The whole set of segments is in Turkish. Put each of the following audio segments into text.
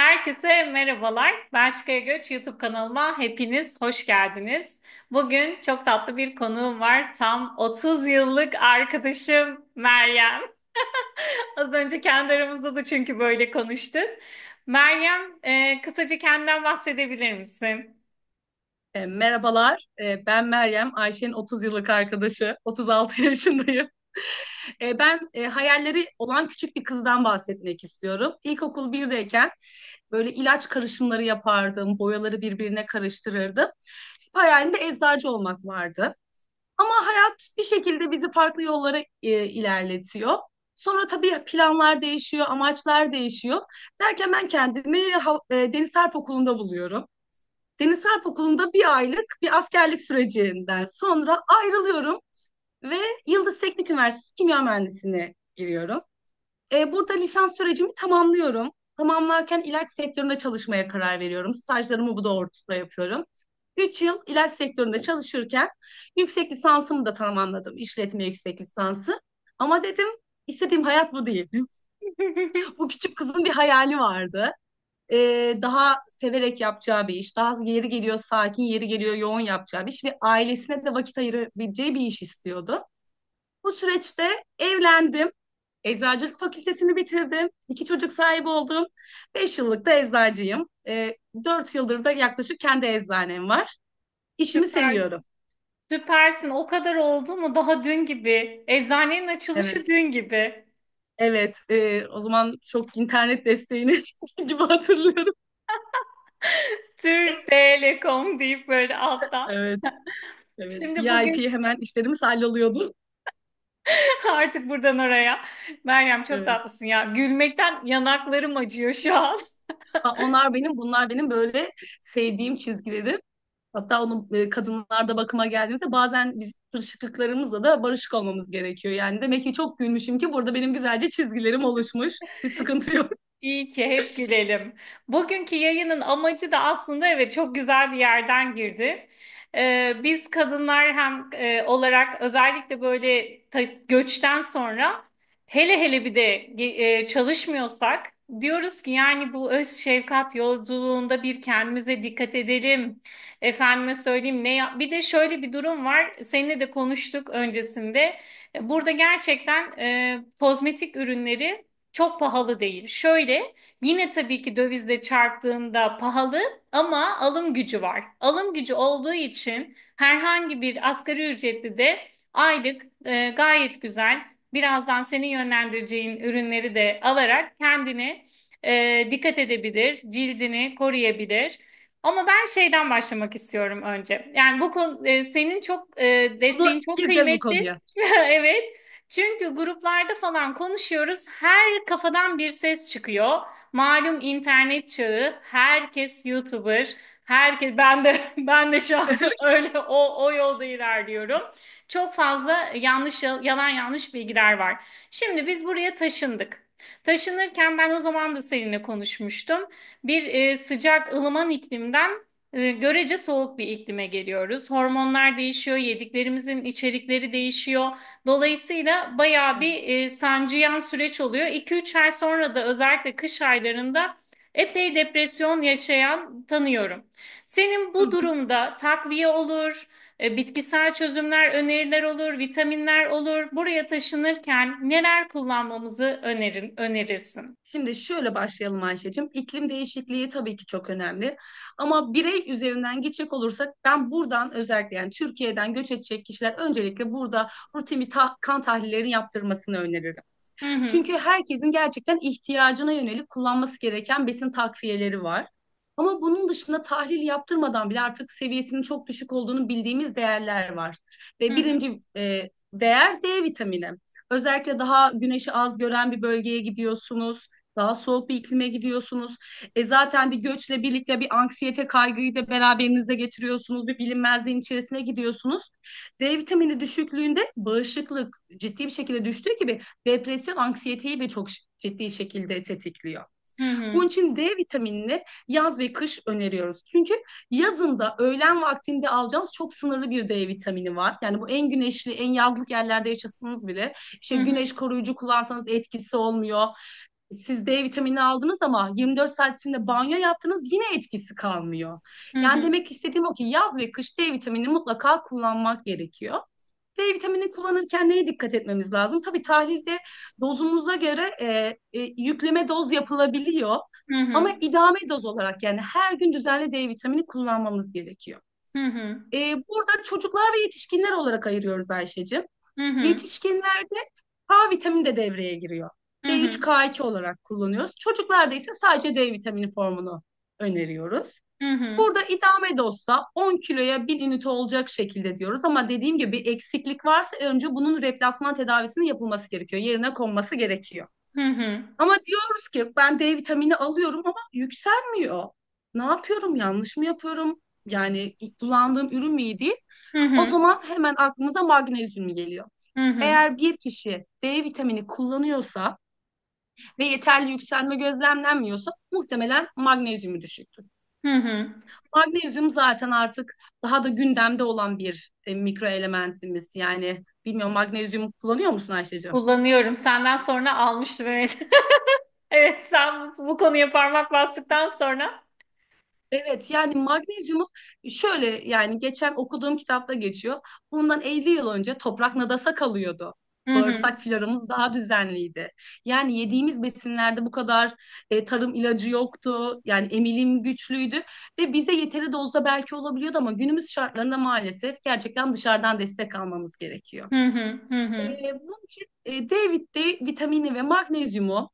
Herkese merhabalar. Belçika'ya Göç YouTube kanalıma hepiniz hoş geldiniz. Bugün çok tatlı bir konuğum var. Tam 30 yıllık arkadaşım Meryem. Az önce kendi aramızda da çünkü böyle konuştuk. Meryem, kısaca kendinden bahsedebilir misin? Merhabalar, ben Meryem, Ayşe'nin 30 yıllık arkadaşı, 36 yaşındayım. Ben hayalleri olan küçük bir kızdan bahsetmek istiyorum. İlkokul 1'deyken böyle ilaç karışımları yapardım, boyaları birbirine karıştırırdım. Hayalimde eczacı olmak vardı. Ama hayat bir şekilde bizi farklı yollara ilerletiyor. Sonra tabii planlar değişiyor, amaçlar değişiyor. Derken ben kendimi Deniz Harp Okulu'nda buluyorum. Deniz Harp Okulu'nda bir aylık bir askerlik sürecinden sonra ayrılıyorum ve Yıldız Teknik Üniversitesi Kimya Mühendisliğine giriyorum. Burada lisans sürecimi tamamlıyorum. Tamamlarken ilaç sektöründe çalışmaya karar veriyorum. Stajlarımı bu doğrultuda yapıyorum. 3 yıl ilaç sektöründe çalışırken yüksek lisansımı da tamamladım. İşletme yüksek lisansı. Ama dedim istediğim hayat bu değil. Bu küçük kızın bir hayali vardı. Daha severek yapacağı bir iş, daha yeri geliyor sakin, yeri geliyor yoğun yapacağı bir iş ve ailesine de vakit ayırabileceği bir iş istiyordu. Bu süreçte evlendim, eczacılık fakültesini bitirdim, iki çocuk sahibi oldum, 5 yıllık da eczacıyım. 4 yıldır da yaklaşık kendi eczanem var. İşimi Süper, seviyorum. süpersin. O kadar oldu mu? Daha dün gibi. Eczanenin açılışı Evet. dün gibi. Evet, o zaman çok internet desteğini gibi hatırlıyorum. Türk Telekom deyip böyle alttan. Evet, evet. Şimdi bugün VIP hemen işlerimiz halloluyordu. artık buradan oraya. Meryem çok Evet. tatlısın ya. Gülmekten yanaklarım acıyor şu an. Bunlar benim böyle sevdiğim çizgilerim. Hatta onu kadınlarda bakıma geldiğimizde bazen biz kırışıklıklarımızla da barışık olmamız gerekiyor. Yani demek ki çok gülmüşüm ki burada benim güzelce çizgilerim oluşmuş. Bir sıkıntı yok. İyi ki hep gülelim. Bugünkü yayının amacı da aslında evet çok güzel bir yerden girdi. Biz kadınlar hem olarak özellikle böyle göçten sonra hele hele bir de çalışmıyorsak diyoruz ki yani bu öz şefkat yolculuğunda bir kendimize dikkat edelim. Efendime söyleyeyim bir de şöyle bir durum var. Seninle de konuştuk öncesinde. Burada gerçekten kozmetik ürünleri çok pahalı değil. Şöyle, yine tabii ki dövizle çarptığında pahalı ama alım gücü var. Alım gücü olduğu için herhangi bir asgari ücretli de aylık gayet güzel, birazdan senin yönlendireceğin ürünleri de alarak kendine dikkat edebilir, cildini koruyabilir. Ama ben şeyden başlamak istiyorum önce. Yani bu konu senin çok Bunu desteğin çok gireceğiz bu kıymetli. konuya. Evet. Çünkü gruplarda falan konuşuyoruz. Her kafadan bir ses çıkıyor. Malum internet çağı. Herkes YouTuber. Herkes ben de şu an öyle o yolda ilerliyorum. Çok fazla yalan yanlış bilgiler var. Şimdi biz buraya taşındık. Taşınırken ben o zaman da seninle konuşmuştum. Bir sıcak ılıman iklimden görece soğuk bir iklime geliyoruz. Hormonlar değişiyor, yediklerimizin içerikleri değişiyor. Dolayısıyla bayağı bir sancıyan süreç oluyor. 2-3 ay sonra da özellikle kış aylarında epey depresyon yaşayan tanıyorum. Senin bu durumda takviye olur, bitkisel çözümler, öneriler olur, vitaminler olur. Buraya taşınırken neler kullanmamızı önerirsin? Şimdi şöyle başlayalım Ayşe'cim. İklim değişikliği tabii ki çok önemli. Ama birey üzerinden gidecek olursak ben buradan özellikle yani Türkiye'den göç edecek kişiler öncelikle burada rutin bir kan tahlillerinin yaptırmasını öneririm. Hı hı. Çünkü herkesin gerçekten ihtiyacına yönelik kullanması gereken besin takviyeleri var. Ama bunun dışında tahlil yaptırmadan bile artık seviyesinin çok düşük olduğunu bildiğimiz değerler var. Hı Ve hı. birinci değer D vitamini. Özellikle daha güneşi az gören bir bölgeye gidiyorsunuz. Daha soğuk bir iklime gidiyorsunuz. Zaten bir göçle birlikte bir anksiyete kaygıyı da beraberinizde getiriyorsunuz. Bir bilinmezliğin içerisine gidiyorsunuz. D vitamini düşüklüğünde bağışıklık ciddi bir şekilde düştüğü gibi depresyon, anksiyeteyi de çok ciddi şekilde tetikliyor. Hı hı. Bunun için D vitaminini yaz ve kış öneriyoruz. Çünkü yazında öğlen vaktinde alacağınız çok sınırlı bir D vitamini var. Yani bu en güneşli, en yazlık yerlerde yaşasanız bile Hı işte hı. güneş koruyucu kullansanız etkisi olmuyor. siz D vitamini aldınız ama 24 saat içinde banyo yaptınız, yine etkisi kalmıyor. Hı Yani hı. demek istediğim o ki yaz ve kış D vitamini mutlaka kullanmak gerekiyor. D vitamini kullanırken neye dikkat etmemiz lazım? Tabii tahlilde dozumuza göre yükleme doz yapılabiliyor. Hı hı. Ama idame doz olarak, yani her gün düzenli D vitamini kullanmamız gerekiyor. Hı hı. Burada çocuklar ve yetişkinler olarak ayırıyoruz Ayşe'cim. Hı hı. Yetişkinlerde K vitamini de devreye giriyor. Hı D3, hı. K2 olarak kullanıyoruz. Çocuklarda ise sadece D vitamini formunu öneriyoruz. Hı hı. Burada idame de olsa 10 kiloya 1 ünite olacak şekilde diyoruz. Ama dediğim gibi bir eksiklik varsa önce bunun replasman tedavisinin yapılması gerekiyor. Yerine konması gerekiyor. Hı hı. Ama diyoruz ki ben D vitamini alıyorum ama yükselmiyor. Ne yapıyorum? Yanlış mı yapıyorum? Yani kullandığım ürün mü iyi değil? Hı O hı. zaman hemen aklımıza magnezyum geliyor. Hı hı. Eğer bir kişi D vitamini kullanıyorsa ve yeterli yükselme gözlemlenmiyorsa muhtemelen magnezyumu düşüktür. Hı hı. Magnezyum zaten artık daha da gündemde olan bir mikro elementimiz. Yani bilmiyorum, magnezyum kullanıyor musun Ayşe'cim? Kullanıyorum. Senden sonra almıştım, evet. Evet, sen bu konuya parmak bastıktan sonra. Evet, yani magnezyumu şöyle, yani geçen okuduğum kitapta geçiyor. Bundan 50 yıl önce toprak nadasa kalıyordu. Hı hı. Bağırsak floramız daha düzenliydi. Yani yediğimiz besinlerde bu kadar tarım ilacı yoktu. Yani emilim güçlüydü ve bize yeteri dozda belki olabiliyordu ama günümüz şartlarında maalesef gerçekten dışarıdan destek almamız gerekiyor. Hı hı. Hı hı. Bunun için D vitamini ve magnezyumu,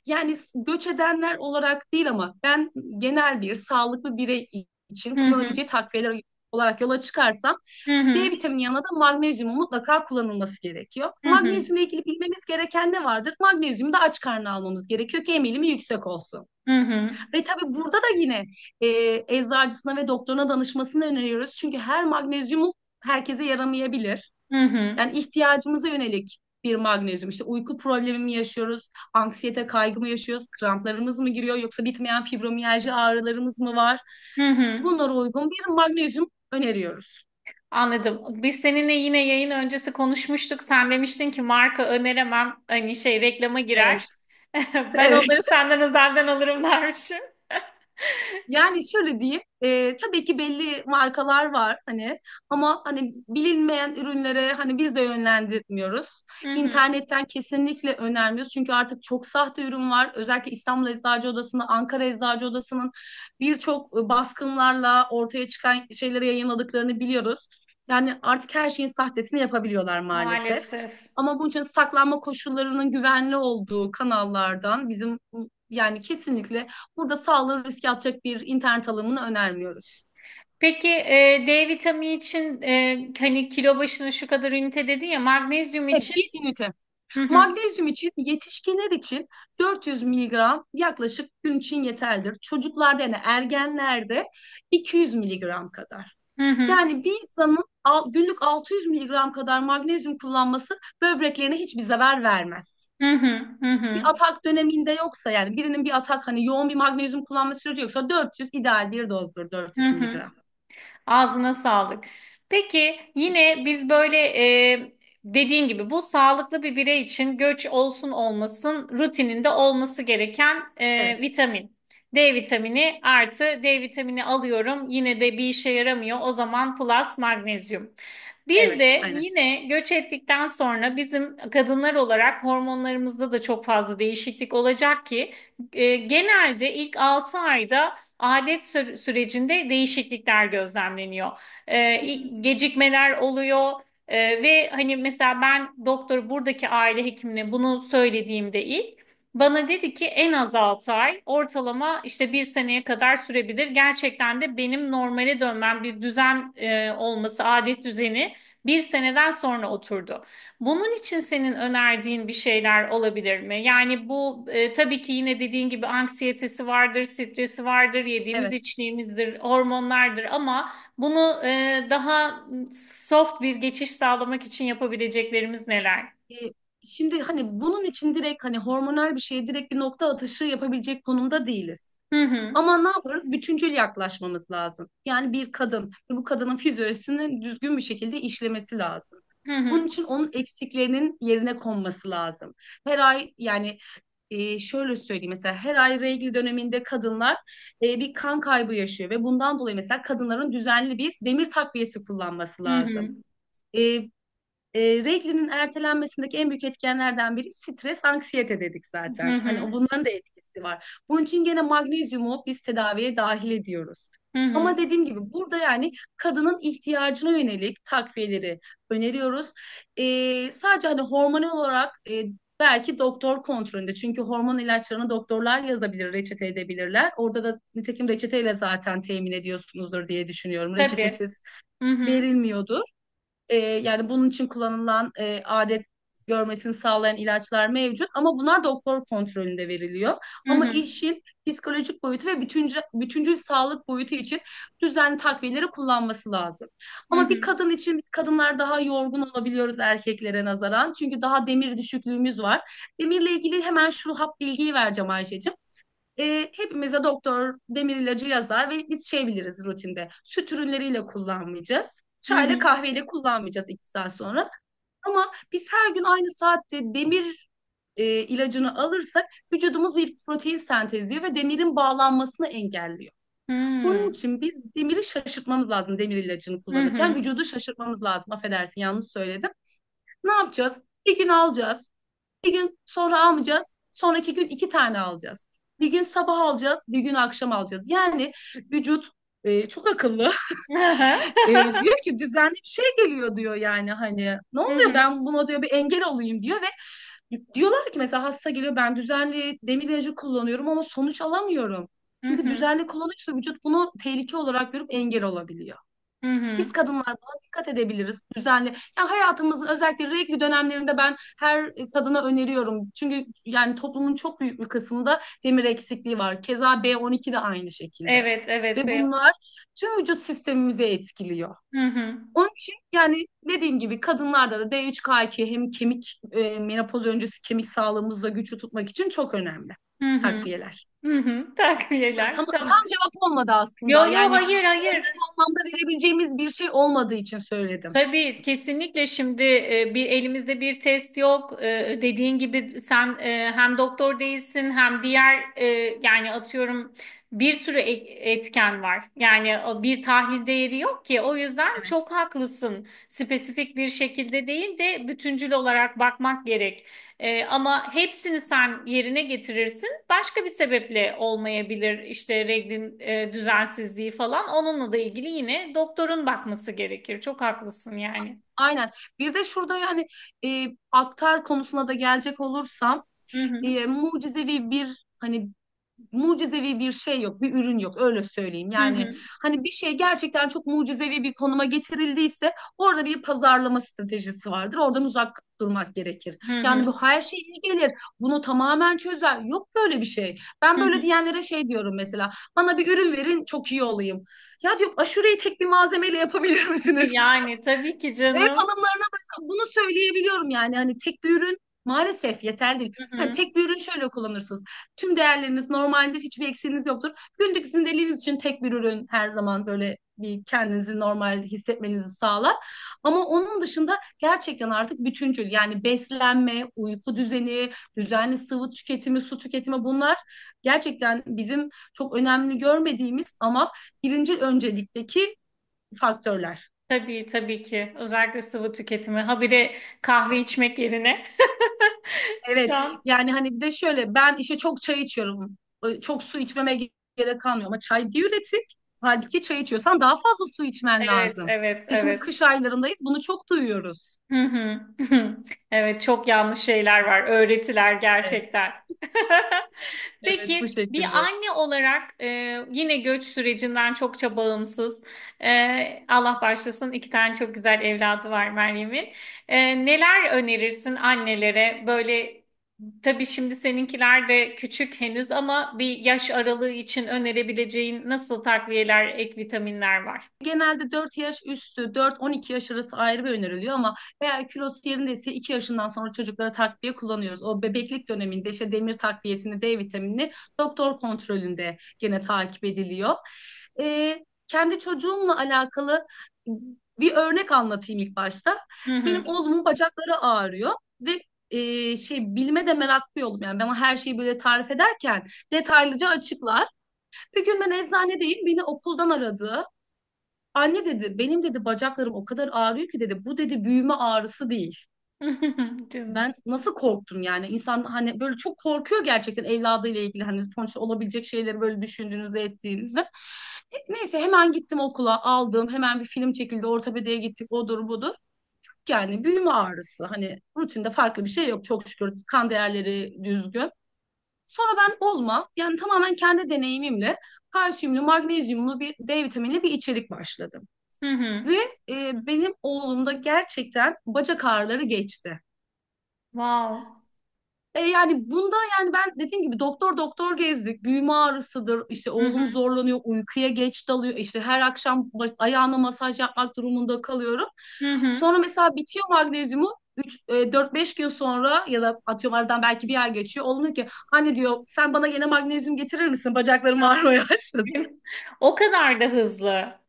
yani göç edenler olarak değil ama ben genel bir sağlıklı birey için Hı hı. kullanabileceği takviyeler olarak yola çıkarsam Hı hı. D vitamini yanında da magnezyumun mutlaka kullanılması gerekiyor. Hı hı. Magnezyumla ilgili bilmemiz gereken ne vardır? Magnezyumu da aç karnına almamız gerekiyor ki emilimi yüksek olsun. Hı hı. Ve tabii burada da yine e, eczacısına ve doktoruna danışmasını öneriyoruz. Çünkü her magnezyumu herkese yaramayabilir. Hı hı. Yani ihtiyacımıza yönelik bir magnezyum. İşte uyku problemi mi yaşıyoruz, anksiyete kaygı mı yaşıyoruz, kramplarımız mı giriyor yoksa bitmeyen fibromiyalji ağrılarımız mı var? Hı hı. Bunlara uygun bir magnezyum öneriyoruz. Anladım. Biz seninle yine yayın öncesi konuşmuştuk. Sen demiştin ki marka öneremem. Hani şey, reklama girer. Evet. Ben Evet. onları senden özelden alırım dermişim. Yani şöyle diyeyim, tabii ki belli markalar var hani, ama hani bilinmeyen ürünlere hani biz de yönlendirmiyoruz. Hı hı. İnternetten kesinlikle önermiyoruz çünkü artık çok sahte ürün var. Özellikle İstanbul Eczacı Odası'nın, Ankara Eczacı Odası'nın birçok baskınlarla ortaya çıkan şeyleri yayınladıklarını biliyoruz. Yani artık her şeyin sahtesini yapabiliyorlar maalesef. Maalesef. Ama bunun için saklanma koşullarının güvenli olduğu kanallardan bizim, yani kesinlikle burada sağlığı riske atacak bir internet alımını önermiyoruz. Peki D vitamini için hani kilo başına şu kadar ünite dedin ya, magnezyum Evet, için? bir ünite. Hı hı. Magnezyum için, yetişkinler için 400 miligram yaklaşık gün için yeterlidir. Çocuklarda, yani ergenlerde 200 miligram kadar. Hı hı. Yani bir insanın günlük 600 miligram kadar magnezyum kullanması böbreklerine hiçbir zarar vermez. Hı hı. Hı Bir hı. atak döneminde yoksa, yani birinin bir atak, hani yoğun bir magnezyum kullanma süreci yoksa 400 ideal bir dozdur, Hı 400 hı. miligram. Ağzına sağlık. Peki yine biz böyle dediğin gibi bu sağlıklı bir birey için göç olsun olmasın rutininde olması gereken Evet, vitamin. D vitamini artı D vitamini alıyorum. Yine de bir işe yaramıyor. O zaman plus magnezyum. Bir evet, de aynen. yine göç ettikten sonra bizim kadınlar olarak hormonlarımızda da çok fazla değişiklik olacak ki genelde ilk 6 ayda adet sürecinde değişiklikler gözlemleniyor. Gecikmeler oluyor. Ve hani mesela ben doktor, buradaki aile hekimine bunu söylediğimde ilk bana dedi ki en az 6 ay, ortalama işte bir seneye kadar sürebilir. Gerçekten de benim normale dönmem, bir düzen olması, adet düzeni bir seneden sonra oturdu. Bunun için senin önerdiğin bir şeyler olabilir mi? Yani bu tabii ki yine dediğin gibi anksiyetesi vardır, stresi vardır, yediğimiz Evet. içtiğimizdir, hormonlardır ama bunu daha soft bir geçiş sağlamak için yapabileceklerimiz neler? E, Şimdi hani bunun için direkt, hani hormonal bir şeye direkt bir nokta atışı yapabilecek konumda değiliz. Hı hı, Ama ne yaparız? Bütüncül yaklaşmamız lazım. Yani bir kadın, bu kadının fizyolojisinin düzgün bir şekilde işlemesi lazım. hı hı, Bunun için onun eksiklerinin yerine konması lazım. Her ay, yani şöyle söyleyeyim, mesela her ay regl döneminde kadınlar bir kan kaybı yaşıyor ve bundan dolayı mesela kadınların düzenli bir demir takviyesi kullanması Hı lazım. hı. E, Reglinin ertelenmesindeki en büyük etkenlerden biri stres, anksiyete dedik Hı zaten. Hani hı. bunların da etkisi var. Bunun için gene magnezyumu biz tedaviye dahil ediyoruz. Hı hı. Ama dediğim gibi burada yani kadının ihtiyacına yönelik takviyeleri öneriyoruz. Sadece hani hormonal olarak belki doktor kontrolünde. Çünkü hormon ilaçlarını doktorlar yazabilir, reçete edebilirler. Orada da nitekim reçeteyle zaten temin ediyorsunuzdur diye düşünüyorum. Tabii. Reçetesiz Hı hı. verilmiyordur. Yani bunun için kullanılan adet görmesini sağlayan ilaçlar mevcut ama bunlar doktor kontrolünde veriliyor. Hı Ama hı. işin psikolojik boyutu ve bütüncül sağlık boyutu için düzenli takviyeleri kullanması lazım. Hı Ama bir hı. kadın için biz kadınlar daha yorgun olabiliyoruz erkeklere nazaran. Çünkü daha demir düşüklüğümüz var. Demirle ilgili hemen şu hap bilgiyi vereceğim Ayşe'cim. Hepimize doktor demir ilacı yazar ve biz şey biliriz rutinde. Süt ürünleriyle kullanmayacağız. Hı Çayla hı. kahveyle kullanmayacağız 2 saat sonra. Ama biz her gün aynı saatte demir ilacını alırsak vücudumuz bir protein sentezliyor ve demirin bağlanmasını engelliyor. Bunun Hı için biz demiri şaşırtmamız lazım demir ilacını hı. kullanırken. Hı. Vücudu şaşırtmamız lazım. Affedersin yanlış söyledim. Ne yapacağız? Bir gün alacağız. Bir gün sonra almayacağız. Sonraki gün 2 tane alacağız. Bir gün sabah alacağız, bir gün akşam alacağız. Yani vücut çok akıllı. Hı hı. Diyor ki düzenli bir şey geliyor diyor yani hani ne Hı oluyor hı. ben buna diyor bir engel olayım diyor ve diyorlar ki mesela hasta geliyor ben düzenli demir ilacı kullanıyorum ama sonuç alamıyorum. Hı Çünkü hı. düzenli kullanıyorsa vücut bunu tehlike olarak görüp engel olabiliyor. Hı hı. Biz kadınlar buna dikkat edebiliriz düzenli. Yani hayatımızın özellikle regl dönemlerinde ben her kadına öneriyorum. Çünkü yani toplumun çok büyük bir kısmında demir eksikliği var. Keza B12 de aynı şekilde. Evet, evet. Ve bunlar tüm vücut sistemimizi etkiliyor. Hı hı. Onun için yani dediğim gibi kadınlarda da D3K2 hem kemik menopoz öncesi kemik sağlığımızı da güçlü tutmak için çok önemli Hı hı. takviyeler. Hı hı. Ya Takviyeler. tam Tamam. cevap olmadı aslında. Yo yo, Yani hayır hayır. genel anlamda verebileceğimiz bir şey olmadığı için söyledim. Tabii kesinlikle şimdi bir elimizde bir test yok. Dediğin gibi sen hem doktor değilsin hem diğer yani atıyorum bir sürü etken var. Yani bir tahlil değeri yok ki. O yüzden Evet. çok haklısın. Spesifik bir şekilde değil de bütüncül olarak bakmak gerek. Ama hepsini sen yerine getirirsin. Başka bir sebeple olmayabilir. İşte reglin düzensizliği falan. Onunla da ilgili yine doktorun bakması gerekir. Çok haklısın yani. Aynen. Bir de şurada yani aktar konusuna da gelecek olursam Hı hı. mucizevi bir hani mucizevi bir şey yok, bir ürün yok öyle söyleyeyim. Hı Yani hı. hani bir şey gerçekten çok mucizevi bir konuma getirildiyse orada bir pazarlama stratejisi vardır. Oradan uzak durmak gerekir. Hı Yani hı. bu her şey iyi gelir, bunu tamamen çözer. Yok böyle bir şey. Ben Hı böyle hı. diyenlere şey diyorum mesela. Bana bir ürün verin çok iyi olayım. Ya diyor aşureyi tek bir malzemeyle yapabilir misiniz? Yani tabii ki Ev canım. hanımlarına mesela bunu söyleyebiliyorum yani hani tek bir ürün maalesef yeterli değil. Hı Yani hı. tek bir ürün şöyle kullanırsınız. Tüm değerleriniz normaldir, hiçbir eksiğiniz yoktur. Günlük zindeliğiniz için tek bir ürün her zaman böyle bir kendinizi normal hissetmenizi sağlar. Ama onun dışında gerçekten artık bütüncül yani beslenme, uyku düzeni, düzenli sıvı tüketimi, su tüketimi bunlar gerçekten bizim çok önemli görmediğimiz ama birinci öncelikteki faktörler. Tabii tabii ki. Özellikle sıvı tüketimi. Habire kahve içmek yerine. Evet Şu an. yani hani bir de şöyle ben işte çok çay içiyorum. Çok su içmeme gerek kalmıyor ama çay diüretik. Halbuki çay içiyorsan daha fazla su içmen Evet, lazım. evet, Şimdi evet. kış aylarındayız bunu çok duyuyoruz. Hı hı. Evet, çok yanlış şeyler var, öğretiler Evet, gerçekten. evet bu Peki bir şekilde. anne olarak yine göç sürecinden çokça bağımsız, Allah başlasın, 2 tane çok güzel evladı var Meryem'in. Neler önerirsin annelere? Böyle tabii şimdi seninkiler de küçük henüz ama bir yaş aralığı için önerebileceğin nasıl takviyeler, ek vitaminler var? Genelde 4 yaş üstü 4-12 yaş arası ayrı bir öneriliyor ama eğer kilosu yerindeyse 2 yaşından sonra çocuklara takviye kullanıyoruz. O bebeklik döneminde işte demir takviyesini, D vitaminini doktor kontrolünde gene takip ediliyor. Kendi çocuğumla alakalı bir örnek anlatayım ilk başta. Hı Benim hı. oğlumun bacakları ağrıyor ve bilime de meraklı oldum. Yani bana her şeyi böyle tarif ederken detaylıca açıklar. Bir gün ben eczanedeyim, beni okuldan aradı. Anne dedi, benim dedi bacaklarım o kadar ağrıyor ki dedi, bu dedi büyüme ağrısı değil. Canım. Ben nasıl korktum yani, insan hani böyle çok korkuyor gerçekten evladıyla ilgili, hani sonuçta olabilecek şeyleri böyle düşündüğünüzde ettiğinizde. Neyse hemen gittim okula, aldım, hemen bir film çekildi, ortopediye gittik, odur budur. Yani büyüme ağrısı, hani rutinde farklı bir şey yok çok şükür, kan değerleri düzgün. Sonra ben yani tamamen kendi deneyimimle kalsiyumlu, magnezyumlu bir D vitaminli bir içerik başladım. Hı hı. Ve benim oğlumda gerçekten bacak ağrıları geçti. Wow. Yani bunda, yani ben dediğim gibi doktor doktor gezdik. Büyüme ağrısıdır. İşte Hı hı. oğlum zorlanıyor, uykuya geç dalıyor. İşte her akşam ayağına masaj yapmak durumunda kalıyorum. Hı hı. Sonra mesela bitiyor magnezyumu. 4-5 gün sonra ya da atıyorum aradan belki bir ay geçiyor. Oğlum diyor ki anne diyor, sen bana gene magnezyum getirir misin? Bacaklarım ağrımaya başladı. O kadar da hızlı.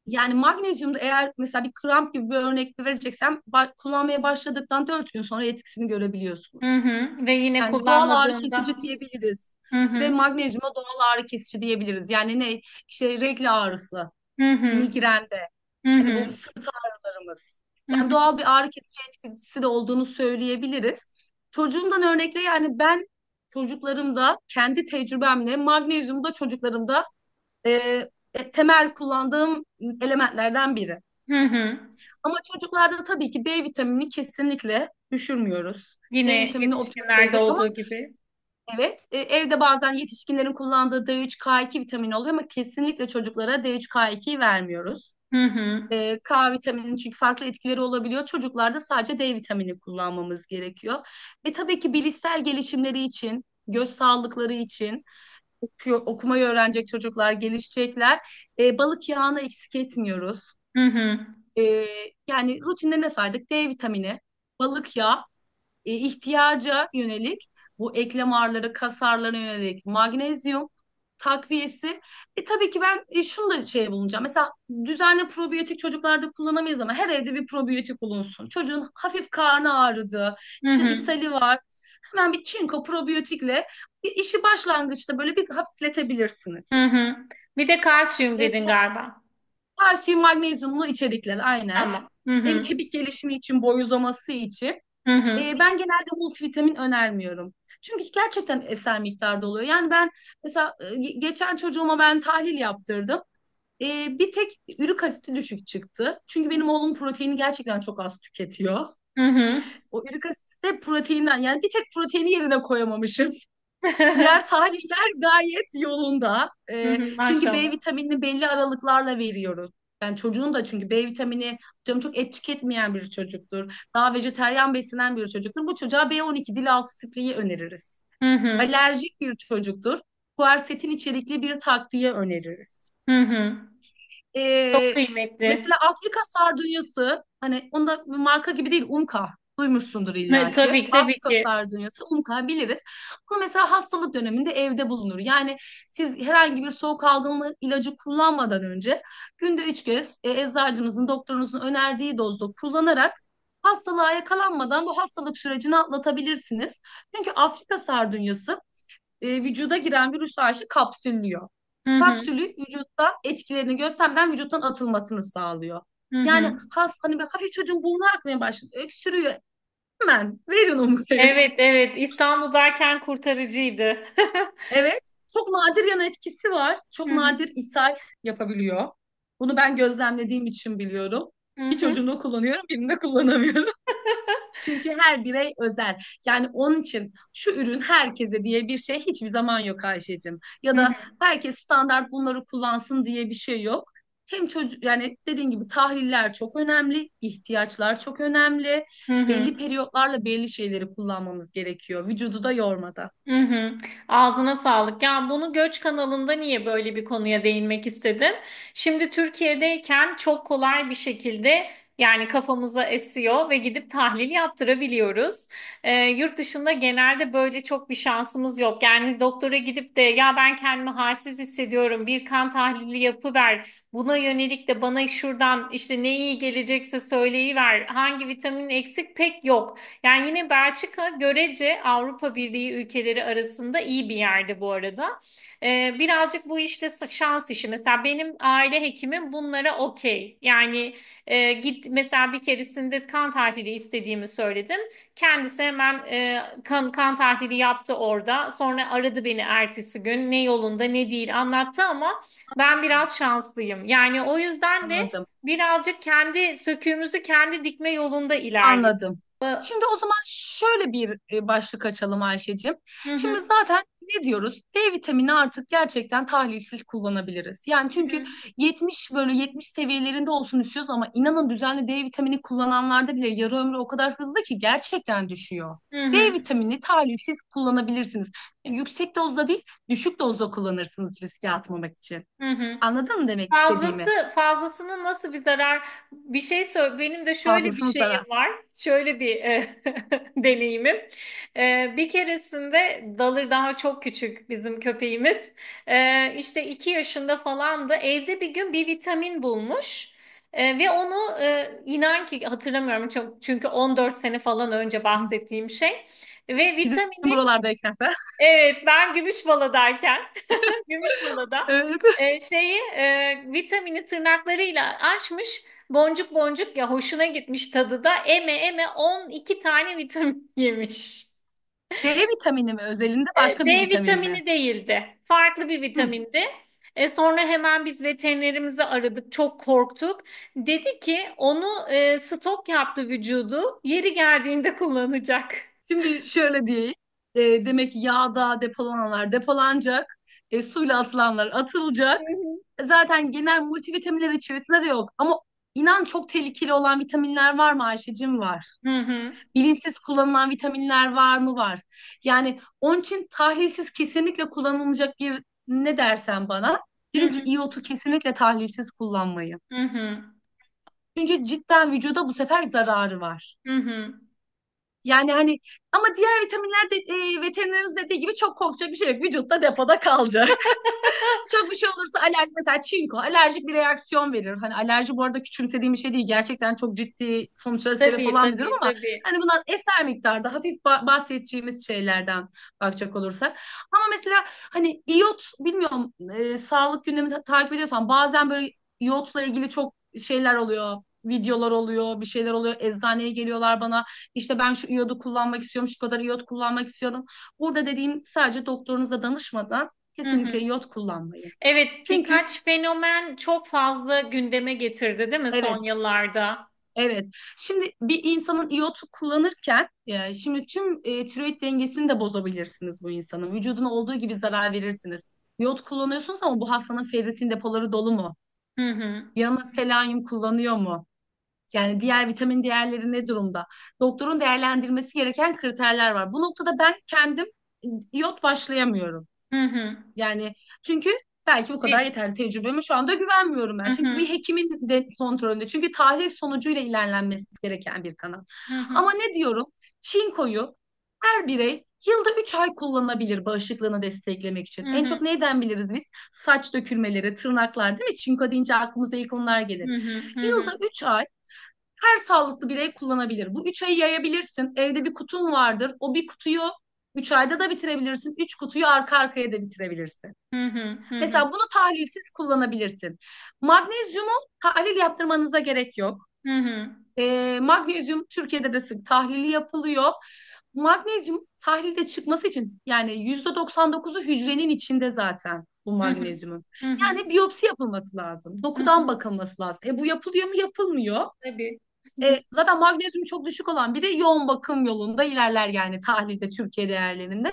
Yani magnezyumda eğer mesela bir kramp gibi bir örnek vereceksem, kullanmaya başladıktan 4 gün sonra etkisini görebiliyorsunuz. Hı hı. Ve yine Yani doğal ağrı kesici kullanmadığında. diyebiliriz. Hı Ve hı. magnezyuma doğal ağrı kesici diyebiliriz. Yani ne? İşte regl ağrısı, Hı hı. migrende, Hı hani hı. bu sırt ağrılarımız. Hı Yani hı. doğal bir ağrı kesici etkisi de olduğunu söyleyebiliriz. Çocuğumdan örnekle, yani ben çocuklarımda kendi tecrübemle magnezyumu da çocuklarımda e, temel kullandığım elementlerden biri. Hı hı. Ama çocuklarda tabii ki D vitaminini kesinlikle düşürmüyoruz. D Yine vitamini optimum yetişkinlerde seviyede, ama olduğu gibi. evet, evde bazen yetişkinlerin kullandığı D3, K2 vitamini oluyor ama kesinlikle çocuklara D3, K2'yi vermiyoruz. Hı hı. K vitamininin çünkü farklı etkileri olabiliyor. Çocuklarda sadece D vitamini kullanmamız gerekiyor. Ve tabii ki bilişsel gelişimleri için, göz sağlıkları için okumayı öğrenecek çocuklar, gelişecekler. Balık yağını eksik etmiyoruz. Hı hı. E, Yani rutinde ne saydık? D vitamini, balık yağı, ihtiyaca yönelik bu eklem ağrıları, kas ağrılarına yönelik magnezyum takviyesi. Tabii ki ben şunu da bulunacağım. Mesela düzenli probiyotik çocuklarda kullanamayız ama her evde bir probiyotik bulunsun. Çocuğun hafif karnı ağrıdı, Hı işte hı. ishali var. Hemen bir çinko probiyotikle bir işi başlangıçta böyle bir Hı hafifletebilirsiniz. hı. Bir de kalsiyum dedin Mesela galiba. kalsiyum, magnezyumlu içerikler aynen. Tamam. Hı Hem hı. kemik gelişimi için, boy uzaması için. Hı hı. Ben genelde multivitamin önermiyorum. Çünkü gerçekten eser miktarda oluyor. Yani ben mesela geçen çocuğuma ben tahlil yaptırdım. Bir tek ürik asiti düşük çıktı. Çünkü benim oğlum proteini gerçekten çok az tüketiyor. Hı hı. O ürik asit de proteinden, yani bir tek proteini yerine koyamamışım. Diğer tahliller gayet yolunda. Hı hı. Çünkü B Maşallah. vitaminini belli aralıklarla veriyoruz. Yani çocuğun da, çünkü B vitamini, canım çok et tüketmeyen bir çocuktur. Daha vejeteryan beslenen bir çocuktur. Bu çocuğa B12 dil altı spreyi öneririz. Hı hı. Alerjik bir çocuktur. Quercetin içerikli bir takviye öneririz. Hı hı. Çok Ee, kıymetli. Mesela Afrika sardunyası, hani onda bir marka gibi değil, Umka. Duymuşsundur illaki. Tabii ki, tabii Afrika ki. sardunyası, Umka biliriz. Bunu mesela hastalık döneminde evde bulunur. Yani siz herhangi bir soğuk algınlığı ilacı kullanmadan önce günde 3 kez eczacınızın, doktorunuzun önerdiği dozda kullanarak hastalığa yakalanmadan bu hastalık sürecini atlatabilirsiniz. Çünkü Afrika sardunyası vücuda giren virüs aşı kapsüllüyor. Hı hı. Kapsülü vücutta etkilerini göstermeden vücuttan atılmasını sağlıyor. Hı hı. Yani hani bir hafif çocuğun burnu akmaya başladı, öksürüyor. Hemen verin Umre'yi. Evet, evet. İstanbul'dayken kurtarıcıydı. Evet, çok nadir yan etkisi var. Hı Çok hı. nadir ishal yapabiliyor. Bunu ben gözlemlediğim için biliyorum. Hı Bir hı. çocuğumda kullanıyorum, birinde kullanamıyorum. Çünkü her birey özel. Yani onun için şu ürün herkese diye bir şey hiçbir zaman yok Ayşe'cim. Ya Hı da hı. herkes standart bunları kullansın diye bir şey yok. Hem çocuk, yani dediğin gibi tahliller çok önemli, ihtiyaçlar çok önemli. Hı hı. Belli periyotlarla belli şeyleri kullanmamız gerekiyor. Vücudu da yormadan. Hı hı. Ağzına sağlık. Ya bunu Göç kanalında niye böyle bir konuya değinmek istedim? Şimdi Türkiye'deyken çok kolay bir şekilde Yani kafamıza esiyor ve gidip tahlil yaptırabiliyoruz. Yurt dışında genelde böyle çok bir şansımız yok. Yani doktora gidip de ya ben kendimi halsiz hissediyorum, bir kan tahlili yapıver. Buna yönelik de bana şuradan işte ne iyi gelecekse söyleyiver. Hangi vitamin eksik pek yok. Yani yine Belçika görece Avrupa Birliği ülkeleri arasında iyi bir yerde bu arada. Birazcık bu işte şans işi. Mesela benim aile hekimim bunlara okey. Yani git mesela bir keresinde kan tahlili istediğimi söyledim. Kendisi hemen kan tahlili yaptı orada. Sonra aradı beni ertesi gün. Ne yolunda ne değil anlattı ama ben biraz şanslıyım. Yani o yüzden de Anladım. birazcık kendi söküğümüzü kendi dikme yolunda ilerliyor. Anladım. Şimdi o zaman şöyle bir başlık açalım Ayşe'cim. Hı Şimdi hı, zaten ne diyoruz? D vitamini artık gerçekten tahlilsiz kullanabiliriz. Yani hı çünkü hı, 70 böyle 70 seviyelerinde olsun istiyoruz ama inanın düzenli D vitamini kullananlarda bile yarı ömrü o kadar hızlı ki gerçekten düşüyor. hı D hı, vitamini tahlilsiz kullanabilirsiniz. Yüksek dozda değil, düşük dozda kullanırsınız riske atmamak için. hı hı. Anladın mı demek istediğimi? Fazlasının nasıl bir zarar? Bir şey söyle. Benim de şöyle bir Fazlasını şeyim zarar. var. Şöyle bir deneyimim. Bir keresinde Dalır daha çok küçük bizim köpeğimiz. İşte 2 yaşında falandı. Evde bir gün bir vitamin bulmuş. Ve onu inan ki hatırlamıyorum çok çünkü 14 sene falan önce bahsettiğim şey. Ve Bizim vitamini buralardayken sen. evet ben Gümüşbala'dayken Gümüşbala'da Evet. vitamini tırnaklarıyla açmış boncuk boncuk ya hoşuna gitmiş tadı da eme eme 12 tane vitamin yemiş. D vitamini mi özelinde başka bir D vitamin mi? vitamini değildi. Farklı bir Hı. vitamindi. Sonra hemen biz veterinerimizi aradık. Çok korktuk. Dedi ki onu stok yaptı vücudu. Yeri geldiğinde kullanacak. Şimdi şöyle diyeyim. Demek ki yağda depolananlar depolanacak. Suyla atılanlar Hı atılacak. hı. Zaten genel multivitaminler içerisinde de yok. Ama inan çok tehlikeli olan vitaminler var mı Ayşe'cim? Var. Hı hı. Bilinçsiz kullanılan vitaminler var mı? Var. Yani onun için tahlilsiz kesinlikle kullanılmayacak bir ne dersen bana. Hı Derim ki hı. iyotu kesinlikle tahlilsiz kullanmayın. Hı hı. Çünkü cidden vücuda bu sefer zararı var. Hı hı. Yani hani ama diğer vitaminler de veterineriniz dediği gibi çok korkacak bir şey yok. Vücutta depoda kalacak. Çok bir şey olursa alerji mesela çinko alerjik bir reaksiyon verir. Hani alerji bu arada küçümsediğim bir şey değil. Gerçekten çok ciddi sonuçlara sebep Tabii olan bir durum tabii ama tabii. hani bunlar eser miktarda hafif bahsedeceğimiz şeylerden bakacak olursak. Ama mesela hani iyot bilmiyorum sağlık gündemi takip ediyorsan bazen böyle iyotla ilgili çok şeyler oluyor. Videolar oluyor, bir şeyler oluyor. Eczaneye geliyorlar bana. İşte ben şu iyodu kullanmak istiyorum, şu kadar iyot kullanmak istiyorum. Burada dediğim sadece doktorunuza danışmadan Hı kesinlikle hı. iyot kullanmayın. Evet, Çünkü birkaç fenomen çok fazla gündeme getirdi, değil mi son evet, yıllarda? evet. Şimdi bir insanın iyotu kullanırken şimdi tüm tiroid dengesini de bozabilirsiniz bu insanın. Vücuduna olduğu gibi zarar verirsiniz. İyot kullanıyorsunuz ama bu hastanın ferritin depoları dolu mu? Hı hı. Yanına selenyum kullanıyor mu? Yani diğer vitamin değerleri ne durumda? Doktorun değerlendirmesi gereken kriterler var. Bu noktada ben kendim iyot başlayamıyorum. Hı hı. Yani çünkü belki bu kadar Risk. yeterli tecrübeme şu anda güvenmiyorum Hı ben. Çünkü hı. bir hekimin de kontrolünde. Çünkü tahlil sonucuyla ilerlenmesi gereken bir kanal. Hı hı. Ama ne diyorum? Çinkoyu her birey yılda 3 ay kullanabilir bağışıklığını desteklemek için. Hı En hı. çok neyden biliriz biz? Saç dökülmeleri, tırnaklar değil mi? Çinko deyince aklımıza ilk onlar gelir. Hı hı. Hı hı. Yılda 3 ay her sağlıklı birey kullanabilir. Bu 3 ayı yayabilirsin. Evde bir kutun vardır. O bir kutuyu 3 ayda da bitirebilirsin. 3 kutuyu arka arkaya da bitirebilirsin. Hı hı. Hı hı. Mesela bunu tahlilsiz kullanabilirsin. Magnezyumu tahlil yaptırmanıza gerek yok. Hı hı. Magnezyum Türkiye'de de sık tahlili yapılıyor. Magnezyum tahlilde çıkması için yani %99'u hücrenin içinde zaten bu Hı hı. magnezyumun. Hı hı. Yani biyopsi yapılması lazım. Hı Dokudan hı. bakılması lazım. Bu yapılıyor mu? Yapılmıyor. Tabii. Hı hı. Zaten magnezyum çok düşük olan biri yoğun bakım yolunda ilerler yani tahlilde Türkiye değerlerinde.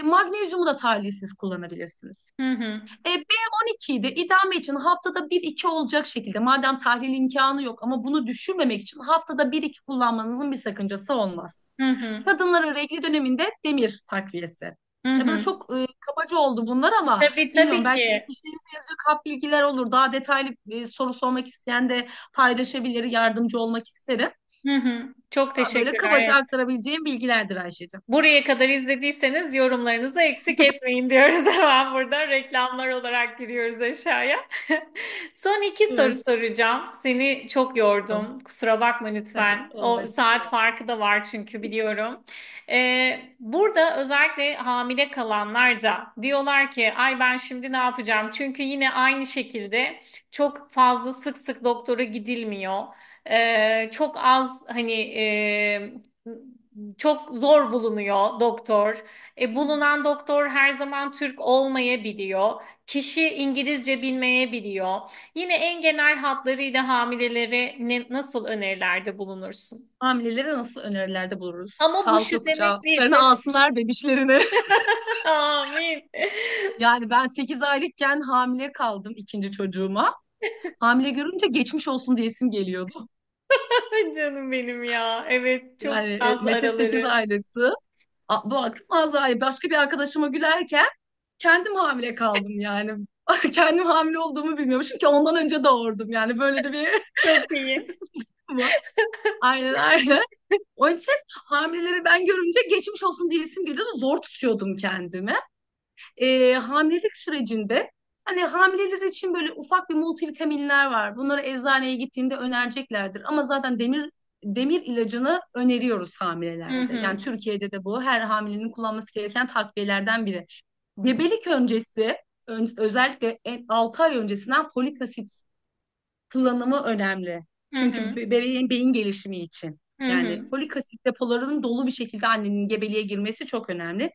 Magnezyumu da tahlilsiz kullanabilirsiniz. Hı hı. B12'yi de idame için haftada bir iki olacak şekilde madem tahlil imkanı yok ama bunu düşürmemek için haftada bir iki kullanmanızın bir sakıncası olmaz. Hı hı. Kadınların regl döneminde demir takviyesi. Hı Böyle hı. çok kabaca oldu bunlar ama Tabii bilmiyorum tabii belki ki. işlerinize yarayacak hap bilgiler olur. Daha detaylı soru sormak isteyen de paylaşabilir, yardımcı olmak isterim. Hı hı. Çok Böyle teşekkürler. kabaca aktarabileceğim bilgilerdir Ayşe'cim. Buraya kadar izlediyseniz yorumlarınızı eksik etmeyin diyoruz. Hemen burada reklamlar olarak giriyoruz aşağıya. Son iki soru Evet. soracağım. Seni çok Tamam. yordum. Kusura bakma lütfen. O Olabilir. saat farkı da var çünkü biliyorum. Burada özellikle hamile kalanlar da diyorlar ki ay ben şimdi ne yapacağım? Çünkü yine aynı şekilde çok fazla sık sık doktora gidilmiyor. Çok az hani çok zor bulunuyor doktor. Bulunan doktor her zaman Türk olmayabiliyor. Kişi İngilizce bilmeyebiliyor. Yine en genel hatlarıyla hamilelere nasıl önerilerde bulunursun? Hamilelere nasıl önerilerde buluruz? Ama bu Sağlıklı şu demek değil kucaklarına tabii. alsınlar bebişlerini. Amin. Yani ben 8 aylıkken hamile kaldım ikinci çocuğuma. Hamile görünce geçmiş olsun diyesim geliyordu. Canım benim ya. Evet, çok Yani az Mete 8 araları. aylıktı. Bu baktım Azra'ya başka bir arkadaşıma gülerken kendim hamile kaldım yani. Kendim hamile olduğumu bilmiyormuşum ki ondan önce doğurdum. Yani böyle de bir Çok iyi. var. Aynen aynen. Onun için hamileleri ben görünce geçmiş olsun diyesim geliyordu. Zor tutuyordum kendimi. Hamilelik sürecinde hani hamileler için böyle ufak bir multivitaminler var. Bunları eczaneye gittiğinde önereceklerdir. Ama zaten demir ilacını öneriyoruz Hı hamilelerde. hı. Yani Türkiye'de de bu her hamilenin kullanması gereken takviyelerden biri. Gebelik öncesi özellikle 6 ay öncesinden folik asit kullanımı önemli. Hı Çünkü hı. bebeğin beyin gelişimi için. Hı Yani hı. folik asit depolarının dolu bir şekilde annenin gebeliğe girmesi çok önemli.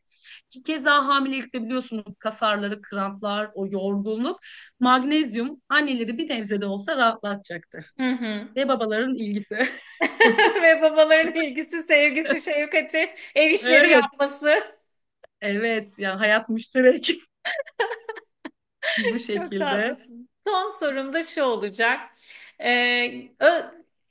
Ki keza hamilelikte biliyorsunuz kas ağrıları, kramplar, o yorgunluk, magnezyum anneleri bir nebze de olsa rahatlatacaktır. Hı hı. Ve babaların ilgisi. Ve babaların ilgisi, sevgisi, şefkati, ev işleri Evet, yapması. evet. Yani hayat müşterek bu Çok şekilde. tatlısın. Son sorum da şu olacak.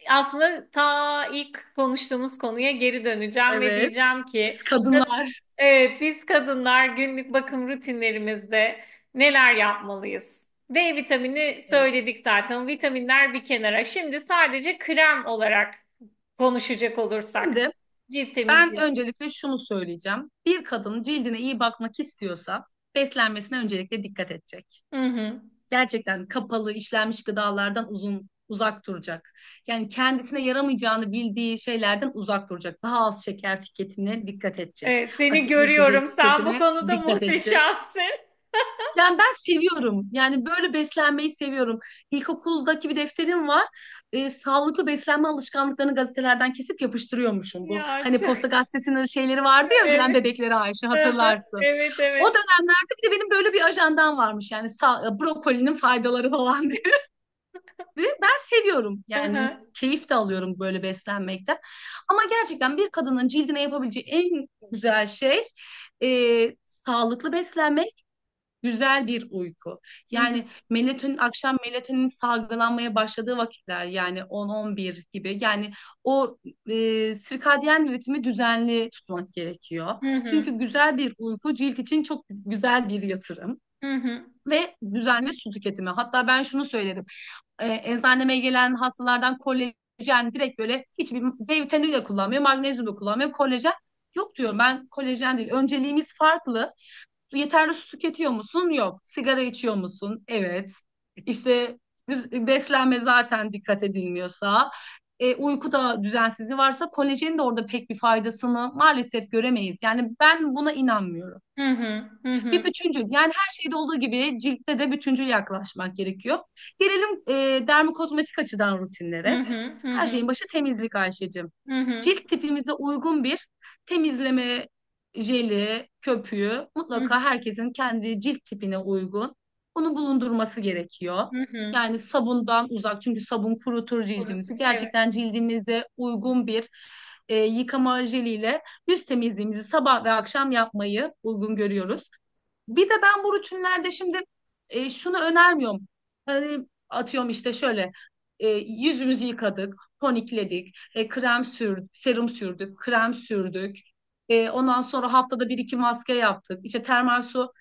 Aslında ta ilk konuştuğumuz konuya geri döneceğim ve Evet. diyeceğim ki Biz kadınlar. evet, biz kadınlar günlük bakım rutinlerimizde neler yapmalıyız? D vitamini Evet. söyledik zaten. Vitaminler bir kenara. Şimdi sadece krem olarak konuşacak olursak. Şimdi Cilt ben temizliği. öncelikle şunu söyleyeceğim. Bir kadın cildine iyi bakmak istiyorsa beslenmesine öncelikle dikkat edecek. Hı hı. Gerçekten kapalı, işlenmiş gıdalardan uzak duracak. Yani kendisine yaramayacağını bildiği şeylerden uzak duracak. Daha az şeker tüketimine dikkat edecek. Evet, seni Asitli görüyorum. içecek Sen bu tüketimine konuda dikkat edecek. muhteşemsin. Yani ben seviyorum. Yani böyle beslenmeyi seviyorum. İlkokuldaki bir defterim var. Sağlıklı beslenme alışkanlıklarını gazetelerden kesip yapıştırıyormuşum. Bu Ya hani çok Posta Gazetesi'nin şeyleri vardı ya önceden evet. bebeklere Ayşe hatırlarsın. Evet, O evet. dönemlerde bir de benim böyle bir ajandam varmış. Yani brokolinin faydaları falan diye. Ve ben seviyorum. Hı Yani hı. keyif de alıyorum böyle beslenmekten. Ama gerçekten bir kadının cildine yapabileceği en güzel şey sağlıklı beslenmek, güzel bir uyku. Hı hı. Yani akşam melatonin salgılanmaya başladığı vakitler yani 10-11 gibi. Yani o sirkadiyen ritmi düzenli tutmak gerekiyor. Hı hı. Çünkü güzel bir uyku cilt için çok güzel bir yatırım. Hı hı. Ve düzenli su tüketimi. Hatta ben şunu söylerim. Eczaneme gelen hastalardan kolajen direkt böyle hiçbir D vitamini de kullanmıyor, magnezyum da kullanmıyor. Kolajen yok diyorum ben kolajen değil. Önceliğimiz farklı. Yeterli su tüketiyor musun? Yok. Sigara içiyor musun? Evet. İşte beslenme zaten dikkat edilmiyorsa, uyku da düzensizliği varsa kolajenin de orada pek bir faydasını maalesef göremeyiz. Yani ben buna inanmıyorum. Hı hı. Hı Bir hı. bütüncül. Yani her şeyde olduğu gibi ciltte de bütüncül yaklaşmak gerekiyor. Gelelim dermokozmetik açıdan Hı rutinlere. hı. Hı Her hı. şeyin başı temizlik Ayşe'cim. Hı hı. Cilt tipimize uygun bir temizleme jeli, köpüğü Hı hı. mutlaka herkesin kendi cilt tipine uygun. Bunu bulundurması gerekiyor. Hı hı. Yani sabundan uzak çünkü sabun kurutur cildimizi. Kurutur. Evet. Gerçekten cildimize uygun bir yıkama jeliyle yüz temizliğimizi sabah ve akşam yapmayı uygun görüyoruz. Bir de ben bu rutinlerde şimdi şunu önermiyorum. Hani atıyorum işte şöyle yüzümüzü yıkadık, tonikledik, krem sürdük, serum sürdük, krem sürdük. Ondan sonra haftada bir iki maske yaptık. İşte termal su.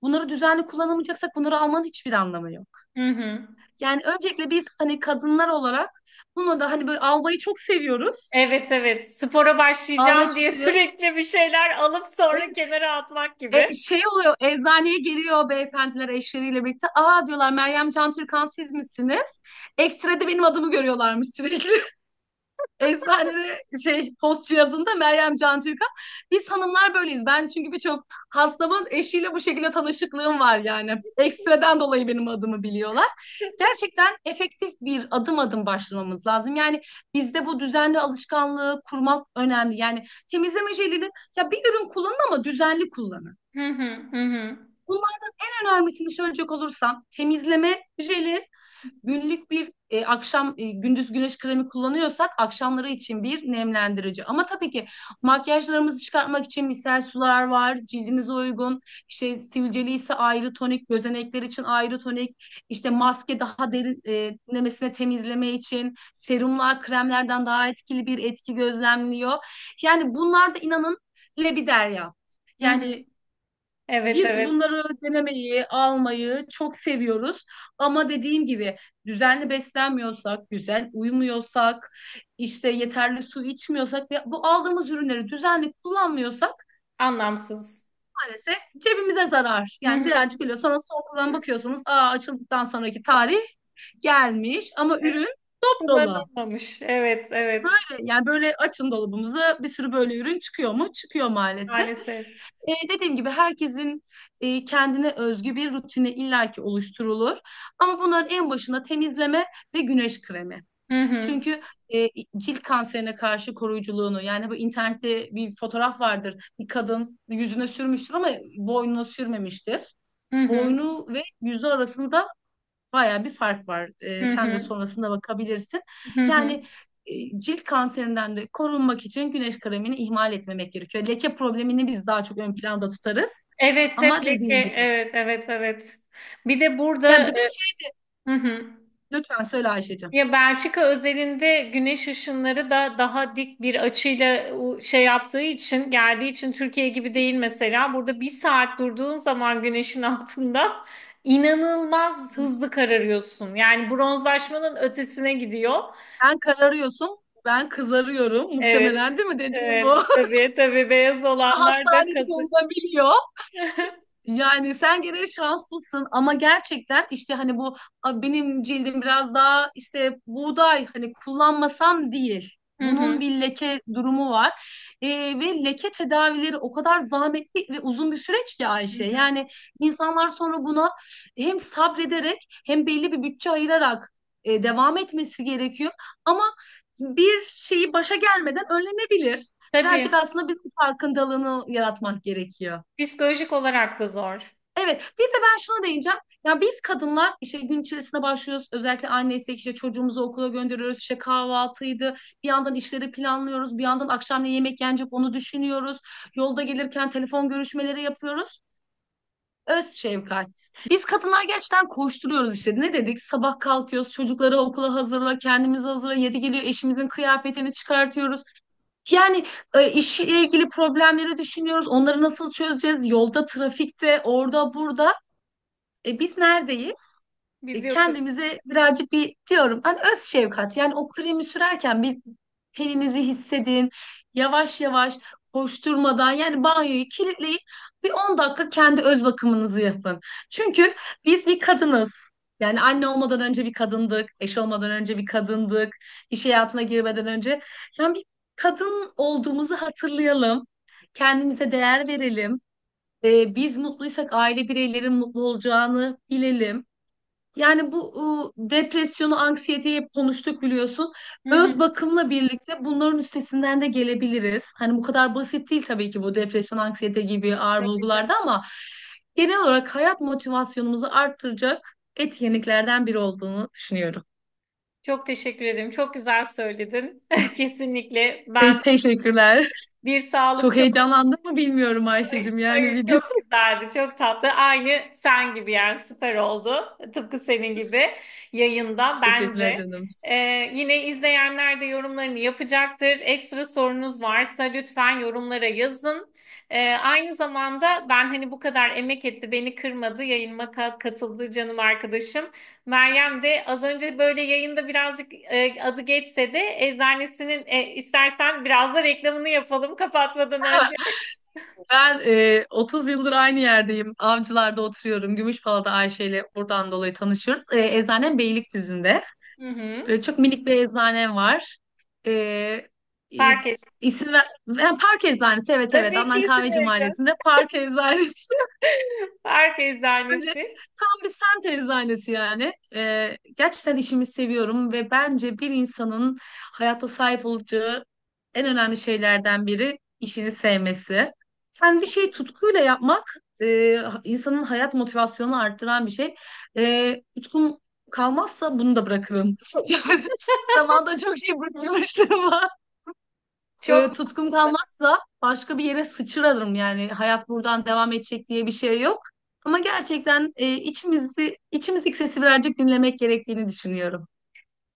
bunları düzenli kullanamayacaksak bunları almanın hiçbir anlamı yok. Hı hı. Yani öncelikle biz hani kadınlar olarak bunu da hani böyle almayı çok seviyoruz. Evet, evet. Spora Almayı başlayacağım çok diye seviyoruz. sürekli bir şeyler alıp sonra kenara atmak gibi. Şey oluyor, eczaneye geliyor beyefendiler eşleriyle birlikte. Aa diyorlar, Meryem Can Türkan siz misiniz? Ekstrede benim adımı görüyorlarmış sürekli. Eczanede post cihazında Meryem Can Türkan. Biz hanımlar böyleyiz. Ben çünkü birçok hastamın eşiyle bu şekilde tanışıklığım var yani. Ekstreden dolayı benim adımı biliyorlar. Gerçekten efektif bir adım adım başlamamız lazım. Yani bizde bu düzenli alışkanlığı kurmak önemli. Yani temizleme jelini, ya bir ürün kullanın ama düzenli kullanın. Hı hı, hı hı. Bunlardan en önemlisini söyleyecek olursam, temizleme jeli, günlük bir akşam gündüz güneş kremi kullanıyorsak akşamları için bir nemlendirici. Ama tabii ki makyajlarımızı çıkartmak için misel sular var, cildinize uygun. İşte sivilceli ise ayrı tonik, gözenekler için ayrı tonik. İşte maske daha derin nemesine temizleme için, serumlar kremlerden daha etkili bir etki gözlemliyor. Yani bunlar da inanın lebiderya. Hı hı. Yani Evet, biz evet. bunları denemeyi, almayı çok seviyoruz. Ama dediğim gibi düzenli beslenmiyorsak, güzel uyumuyorsak, işte yeterli su içmiyorsak ve bu aldığımız ürünleri düzenli kullanmıyorsak Anlamsız. maalesef cebimize zarar. Hı Yani hı. birazcık geliyor. Sonra son kullanım bakıyorsunuz, aa açıldıktan sonraki tarih gelmiş ama ürün dop dolu. Kullanılmamış. Evet, evet. Yani böyle açın dolabımızı, bir sürü böyle ürün çıkıyor mu? Çıkıyor maalesef. Maalesef. Dediğim gibi herkesin kendine özgü bir rutini illaki oluşturulur. Ama bunların en başında temizleme ve güneş kremi. Hı hı. Çünkü cilt kanserine karşı koruyuculuğunu, yani bu internette bir fotoğraf vardır. Bir kadın yüzüne sürmüştür ama boynuna sürmemiştir. Hı hı. Boynu ve yüzü arasında baya bir fark var. Hı Sen de hı. sonrasında bakabilirsin. Hı hı. Yani cilt kanserinden de korunmak için güneş kremini ihmal etmemek gerekiyor. Leke problemini biz daha çok ön planda tutarız. Evet, hep Ama leke. dediğim gibi. Evet, evet, evet. Bir de burada Ya bir de hı hı. lütfen söyle Ayşe'cim. Ya Belçika özelinde güneş ışınları da daha dik bir açıyla şey yaptığı için geldiği için Türkiye gibi değil mesela. Burada bir saat durduğun zaman güneşin altında inanılmaz hızlı kararıyorsun. Yani bronzlaşmanın ötesine gidiyor. Sen kararıyorsun, ben kızarıyorum. Evet. Muhtemelen değil mi dediğim bu? Evet, tabii tabii beyaz olanlar da Hastanelik kazı. olabiliyor. Yani sen gene şanslısın ama gerçekten işte hani bu benim cildim biraz daha işte buğday, hani kullanmasam değil. Hı Bunun hı. bir leke durumu var. Ve leke tedavileri o kadar zahmetli ve uzun bir süreç ki Hı Ayşe. hı. Yani insanlar sonra buna hem sabrederek hem belli bir bütçe ayırarak devam etmesi gerekiyor. Ama bir şeyi başa gelmeden önlenebilir. Birazcık Tabii aslında bizim farkındalığını yaratmak gerekiyor. psikolojik olarak da zor. Evet, bir de ben şuna değineceğim. Ya biz kadınlar işte gün içerisinde başlıyoruz. Özellikle anneysek işte çocuğumuzu okula gönderiyoruz. İşte kahvaltıydı. Bir yandan işleri planlıyoruz. Bir yandan akşam ne yemek yenecek onu düşünüyoruz. Yolda gelirken telefon görüşmeleri yapıyoruz. Öz şefkat. Biz kadınlar gerçekten koşturuyoruz işte. Ne dedik? Sabah kalkıyoruz, çocukları okula hazırla, kendimizi hazırla. Yeri geliyor eşimizin kıyafetini çıkartıyoruz. Yani işle ilgili problemleri düşünüyoruz. Onları nasıl çözeceğiz? Yolda, trafikte, orada, burada. Biz neredeyiz? Biz yokuz. Kendimize birazcık bir diyorum. Hani öz şefkat. Yani o kremi sürerken bir teninizi hissedin. Yavaş yavaş koşturmadan, yani banyoyu kilitleyin. Bir 10 dakika kendi öz bakımınızı yapın. Çünkü biz bir kadınız. Yani anne olmadan önce bir kadındık. Eş olmadan önce bir kadındık. İş hayatına girmeden önce. Yani bir kadın olduğumuzu hatırlayalım. Kendimize değer verelim. Biz mutluysak aile bireylerin mutlu olacağını bilelim. Yani bu depresyonu, anksiyeteyi hep konuştuk biliyorsun. Hı hı. Öz bakımla birlikte bunların üstesinden de gelebiliriz. Hani bu kadar basit değil tabii ki bu depresyon, anksiyete gibi ağır Tabii, tabii. bulgularda ama genel olarak hayat motivasyonumuzu arttıracak etkinliklerden biri olduğunu düşünüyorum. Çok teşekkür ederim. Çok güzel söyledin. Kesinlikle. Ben Teşekkürler. bir sağlık Çok çok heyecanlandım mı bilmiyorum Ayşe'cim, yani hayır, video. çok güzeldi. Çok tatlı. Aynı sen gibi yani süper oldu. Tıpkı senin gibi yayında Teşekkürler bence. canım. Yine izleyenler de yorumlarını yapacaktır. Ekstra sorunuz varsa lütfen yorumlara yazın. Aynı zamanda ben hani bu kadar emek etti, beni kırmadı, yayınıma katıldı canım arkadaşım. Meryem de az önce böyle yayında birazcık adı geçse de eczanesinin istersen biraz da reklamını yapalım kapatmadan önce. Ben 30 yıldır aynı yerdeyim. Avcılar'da oturuyorum. Gümüşpala'da Ayşe ile buradan dolayı tanışıyoruz. Eczanem Beylikdüzü'nde. Hı hı. Böyle çok minik bir eczanem var. E, e, Fark et. isim ver, Park Eczanesi, evet evet, Tabii ki Adnan isim Kahveci vereceğim. Mahallesi'nde Park Eczanesi. Park Böyle eczanesi. tam bir semt eczanesi yani. Gerçekten işimi seviyorum ve bence bir insanın hayatta sahip olacağı en önemli şeylerden biri işini sevmesi. Yani bir şeyi tutkuyla yapmak insanın hayat motivasyonunu arttıran bir şey. Tutkun kalmazsa bunu da bırakırım. Yani zamanında çok şey bırakmışlığım var. Çok Tutkum kalmazsa başka bir yere sıçrarım, yani hayat buradan devam edecek diye bir şey yok. Ama gerçekten içimizdeki sesi birazcık dinlemek gerektiğini düşünüyorum.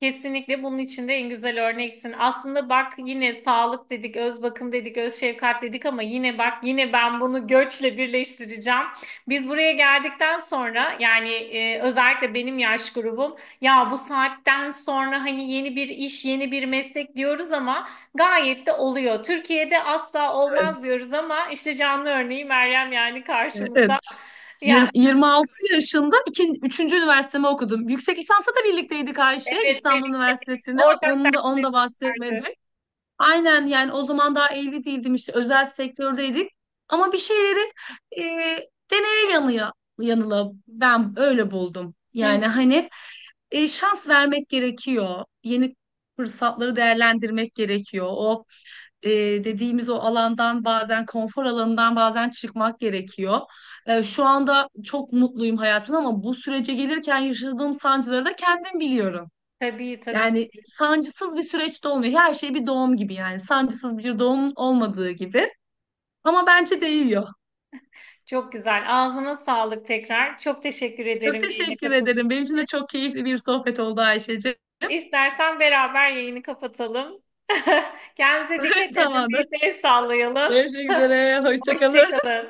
Kesinlikle bunun için de en güzel örneksin. Aslında bak yine sağlık dedik, öz bakım dedik, öz şefkat dedik ama yine bak yine ben bunu göçle birleştireceğim. Biz buraya geldikten sonra yani özellikle benim yaş grubum ya bu saatten sonra hani yeni bir iş, yeni bir meslek diyoruz ama gayet de oluyor. Türkiye'de asla olmaz Evet. diyoruz ama işte canlı örneği Meryem yani Evet. karşımızda. Ya 26 yaşında üçüncü üniversitemi okudum. Yüksek lisansa da birlikteydik Ayşe, evet İstanbul birlikte Üniversitesi'nde. ortak Onu da derslerimiz bahsetmedik. vardı. Aynen, yani o zaman daha evli değildim, işte özel sektördeydik. Ama bir şeyleri e, deneye yanıla ben öyle buldum. Hı, Yani hani şans vermek gerekiyor. Yeni fırsatları değerlendirmek gerekiyor. Dediğimiz o alandan, bazen konfor alanından bazen çıkmak gerekiyor. Şu anda çok mutluyum hayatımda ama bu sürece gelirken yaşadığım sancıları da kendim biliyorum. tabii tabii. Yani sancısız bir süreçte olmuyor. Her şey bir doğum gibi yani. Sancısız bir doğum olmadığı gibi. Ama bence değiyor. Çok güzel. Ağzına sağlık tekrar. Çok teşekkür Çok ederim yayına teşekkür katıldığın ederim. Benim için de için. çok keyifli bir sohbet oldu Ayşe'ciğim. İstersen beraber yayını kapatalım. Kendinize dikkat edin. Tamamdır. Bir el sallayalım. Görüşmek üzere. Hoşça kalın. Hoşça kalın.